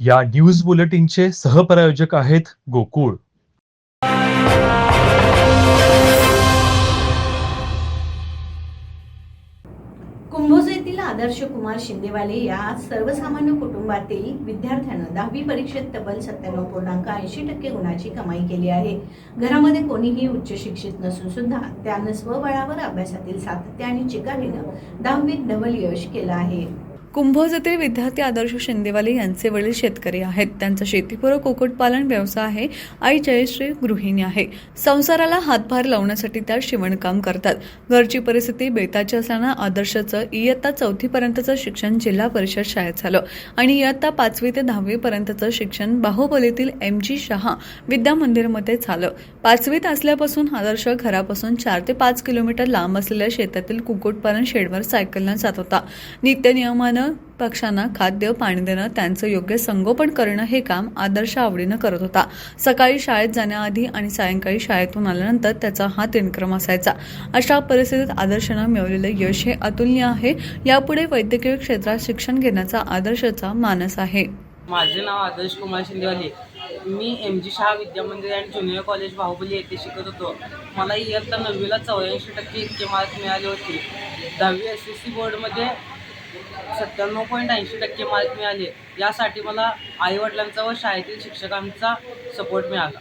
या न्यूज बुलेटिनचे सहप्रायोजक आहेत गोकुळ. कुंभोज येथील आदर्श कुमार शिंदेवाले या सर्वसामान्य कुटुंबातील विद्यार्थ्यानं 10वी परीक्षेत तब्बल 97.80% गुणाची कमाई केली आहे. घरामध्ये कोणीही उच्च शिक्षित नसून सुद्धा त्यानं स्वबळावर अभ्यासातील सातत्य आणि चिकाटीनं 10वीत डबल यश केलं आहे. कुंभोज येथील विद्यार्थी आदर्श शिंदेवाले यांचे वडील शेतकरी आहेत. त्यांचा शेतीपूरक कुक्कुटपालन व्यवसाय आहे. आई जयश्री गृहिणी आहे. संसाराला हातभार लावण्यासाठी त्या शिवणकाम करतात. घरची परिस्थिती बेताची असल्यानं आदर्शचं इयत्ता 4थी पर्यंतचं शिक्षण जिल्हा परिषद शाळेत झालं आणि इयत्ता 5वी ते 10वी पर्यंतचं शिक्षण बाहुबलीतील MG शहा विद्या मंदिरमध्ये झालं. 5वीत असल्यापासून आदर्श घरापासून 4 ते 5 किलोमीटर लांब असलेल्या शेतातील कुक्कुटपालन शेडवर सायकलनं जात होता. नित्यनियमानं पक्ष्यांना खाद्य पाणी देणं, त्यांचं योग्य संगोपन करणं हे काम आदर्श आवडीनं करत होता. सकाळी शाळेत जाण्याआधी आणि सायंकाळी शाळेतून आल्यानंतर त्याचा हा दिनक्रम असायचा. अशा परिस्थितीत आदर्शनं मिळवलेलं यश हे अतुलनीय आहे. यापुढे वैद्यकीय क्षेत्रात शिक्षण घेण्याचा आदर्शचा मानस आहे. माझे नाव आदर्श कुमार शिंदेवाले. मी MG शहा विद्या मंदिर आणि ज्युनियर कॉलेज बाहुबली येथे शिकत होतो. मला इयत्ता 9वीला 84% इतके मार्क मिळाले होते. 10वी SSC बोर्डमध्ये 97.80% मार्क मिळाले. यासाठी मला आईवडिलांचा व शाळेतील शिक्षकांचा सपोर्ट मिळाला.